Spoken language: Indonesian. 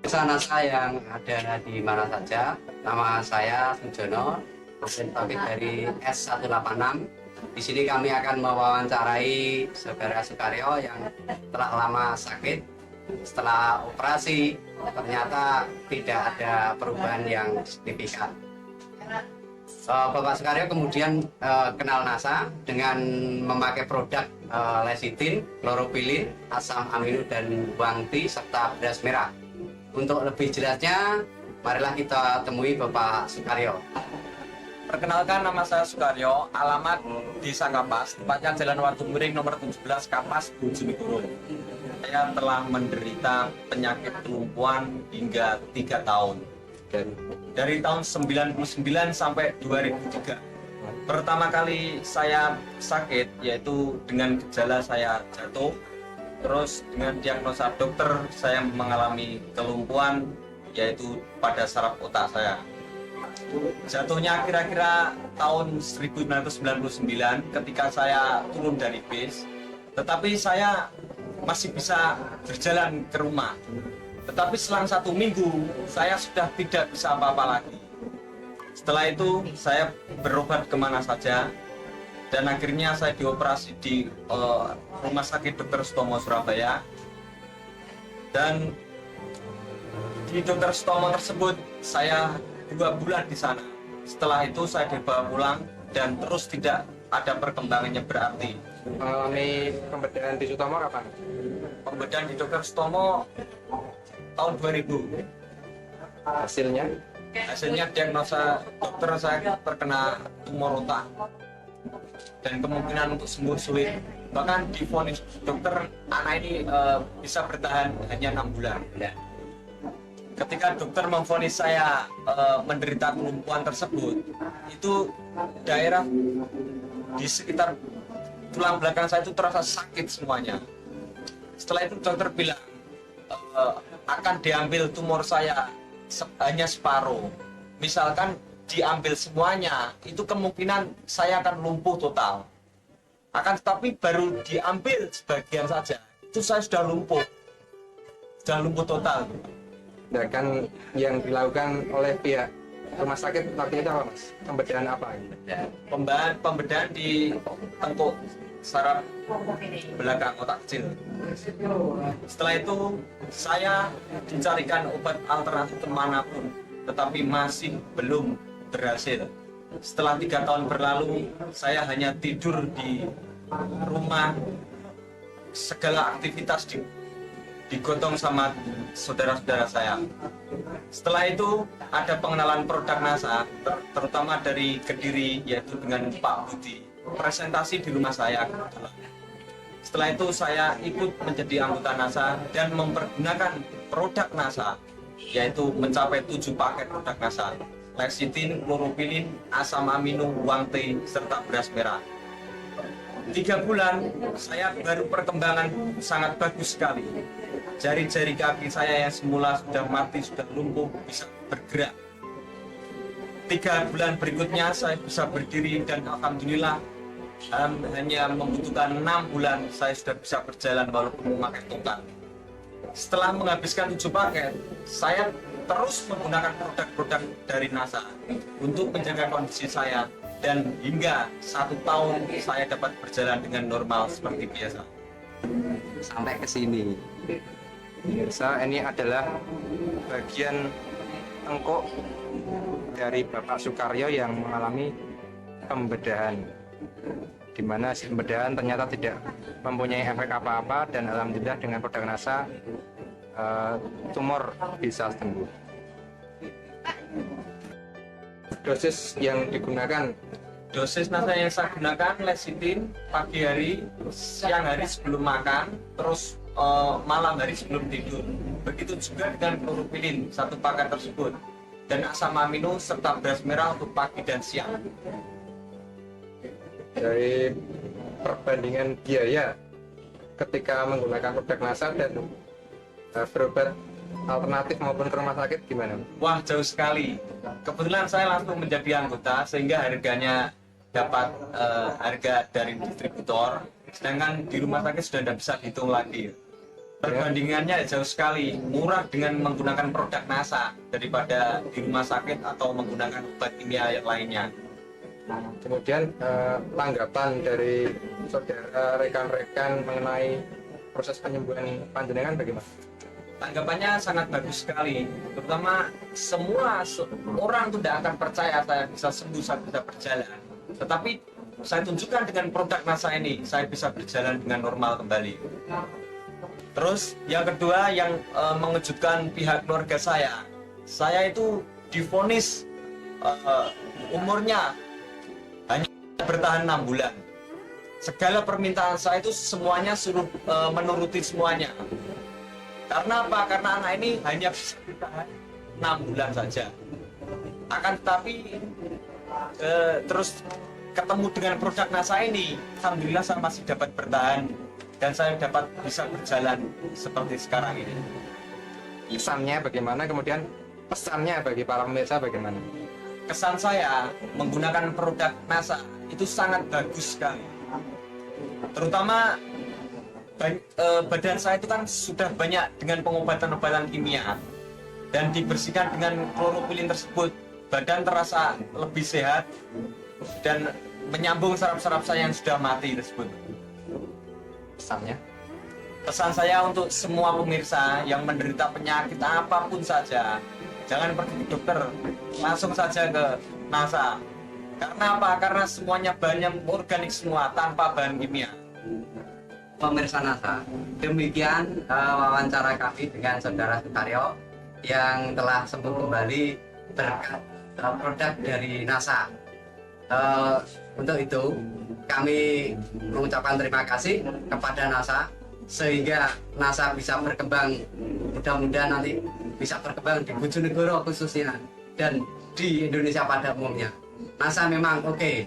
pemirsa NASA yang ada di mana saja. Nama saya Sujono, dosen topik dari S186. Di sini kami akan mewawancarai saudara Sukaryo yang telah lama sakit. Setelah operasi, ternyata tidak ada perubahan yang signifikan. Bapak Sukaryo kemudian kenal NASA dengan memakai produk lecitin, kloropilin, asam amino dan bawang putih serta beras merah. Untuk lebih jelasnya, marilah kita temui Bapak Sukaryo. Perkenalkan, nama saya Sukaryo, alamat Desa Kapas, tepatnya Jalan Waduk Miring nomor 17 Kapas, Bojonegoro. Saya telah menderita penyakit kelumpuhan hingga 3 tahun. Dari tahun 99 sampai 2003. Pertama kali saya sakit yaitu dengan gejala saya jatuh. Terus dengan diagnosa dokter saya mengalami kelumpuhan yaitu pada saraf otak saya. Jatuhnya kira-kira tahun 1999 ketika saya turun dari bis. Tetapi saya masih bisa berjalan ke rumah. Tetapi selang 1 minggu saya sudah tidak bisa apa-apa lagi. Setelah itu saya berobat kemana saja dan akhirnya saya dioperasi di Rumah Sakit Dr. Sutomo Surabaya. Dan di Dr. Sutomo tersebut saya 2 bulan di sana. Setelah itu saya dibawa pulang dan terus tidak ada perkembangannya berarti. Mengalami pembedahan di Sutomo kapan? Pembedahan di Dr. Sutomo tahun 2000. Hasilnya diagnosa dokter saya terkena tumor otak dan kemungkinan untuk sembuh sulit. Bahkan divonis dokter anak ini bisa bertahan hanya 6 bulan. Ketika dokter memvonis saya menderita kelumpuhan tersebut, itu daerah di sekitar tulang belakang saya itu terasa sakit semuanya. Setelah itu dokter bilang akan diambil tumor saya hanya separuh. Misalkan diambil semuanya, itu kemungkinan saya akan lumpuh total. Akan tetapi baru diambil sebagian saja, itu saya sudah lumpuh total. Nah, kan yang dilakukan oleh pihak rumah sakit waktu itu apa, Mas? Pembedahan apa? Pembedahan di tengkuk saraf belakang otak kecil. Setelah itu saya dicarikan obat alternatif kemanapun, tetapi masih belum berhasil. Setelah 3 tahun berlalu, saya hanya tidur di rumah, segala aktivitas digotong sama saudara-saudara saya. Setelah itu ada pengenalan produk NASA, terutama dari Kediri, yaitu dengan Pak Budi. Presentasi di rumah saya. Setelah itu saya ikut menjadi anggota NASA dan mempergunakan produk NASA, yaitu mencapai 7 paket produk NASA: lecitin, kloropilin, asam amino, bawang putih, serta beras merah. 3 bulan saya baru perkembangan sangat bagus sekali. Jari-jari kaki saya yang semula sudah mati, sudah lumpuh, bisa bergerak. 3 bulan berikutnya saya bisa berdiri dan alhamdulillah hanya membutuhkan 6 bulan saya sudah bisa berjalan walaupun memakai tongkat. Setelah menghabiskan 7 paket, saya terus menggunakan produk-produk dari NASA untuk menjaga kondisi saya, dan hingga 1 tahun saya dapat berjalan dengan normal seperti biasa. Sampai ke sini. Pemirsa, ini adalah bagian tengkuk dari Bapak Sukaryo yang mengalami pembedahan, di mana pembedahan ternyata tidak mempunyai efek apa-apa, dan alhamdulillah dengan produk NASA tumor bisa sembuh. Dosis yang digunakan, Dosis NASA yang saya gunakan lecitin pagi hari, siang hari sebelum makan, terus malam hari sebelum tidur. Begitu juga dengan kloropilin 1 paket tersebut, dan asam amino serta beras merah untuk pagi dan siang. dari perbandingan biaya ketika menggunakan produk NASA dan berobat alternatif maupun ke rumah sakit gimana? Wah, jauh sekali. Kebetulan saya langsung menjadi anggota sehingga harganya dapat harga dari distributor, sedangkan di rumah sakit sudah tidak bisa dihitung lagi. Perbandingannya jauh sekali, murah dengan menggunakan produk NASA daripada di rumah sakit atau menggunakan obat kimia yang lainnya. Kemudian tanggapan dari saudara rekan-rekan mengenai proses penyembuhan panjenengan bagaimana? Tanggapannya sangat bagus sekali, terutama semua orang tidak akan percaya saya bisa sembuh, saya bisa berjalan. Tetapi saya tunjukkan dengan produk NASA ini, saya bisa berjalan dengan normal kembali. Terus yang kedua yang mengejutkan pihak keluarga saya itu divonis umurnya hanya bertahan 6 bulan. Segala permintaan saya itu semuanya suruh menuruti semuanya. Karena apa? Karena anak ini hanya bisa bertahan 6 bulan saja. Akan tetapi terus ketemu dengan produk NASA ini, alhamdulillah saya masih dapat bertahan dan saya dapat bisa berjalan seperti sekarang ini. Kesannya bagaimana? Kemudian pesannya bagi para pemirsa bagaimana? Kesan saya menggunakan produk NASA itu sangat bagus sekali. Terutama badan saya itu kan sudah banyak dengan pengobatan-obatan kimia dan dibersihkan dengan kloroquine tersebut. Badan terasa lebih sehat dan menyambung saraf-saraf saya yang sudah mati tersebut. Pesannya? Pesan saya untuk semua pemirsa yang menderita penyakit apapun saja, jangan pergi ke dokter, langsung saja ke NASA. Karena apa? Karena semuanya bahannya organik semua, tanpa bahan kimia. Pemirsa NASA, demikian wawancara kami dengan Saudara Sukaryo yang telah sembuh kembali berkat produk dari NASA. Untuk itu kami mengucapkan terima kasih kepada NASA sehingga NASA bisa berkembang, mudah-mudahan nanti bisa berkembang di Bojonegoro khususnya dan di Indonesia pada umumnya. NASA memang oke.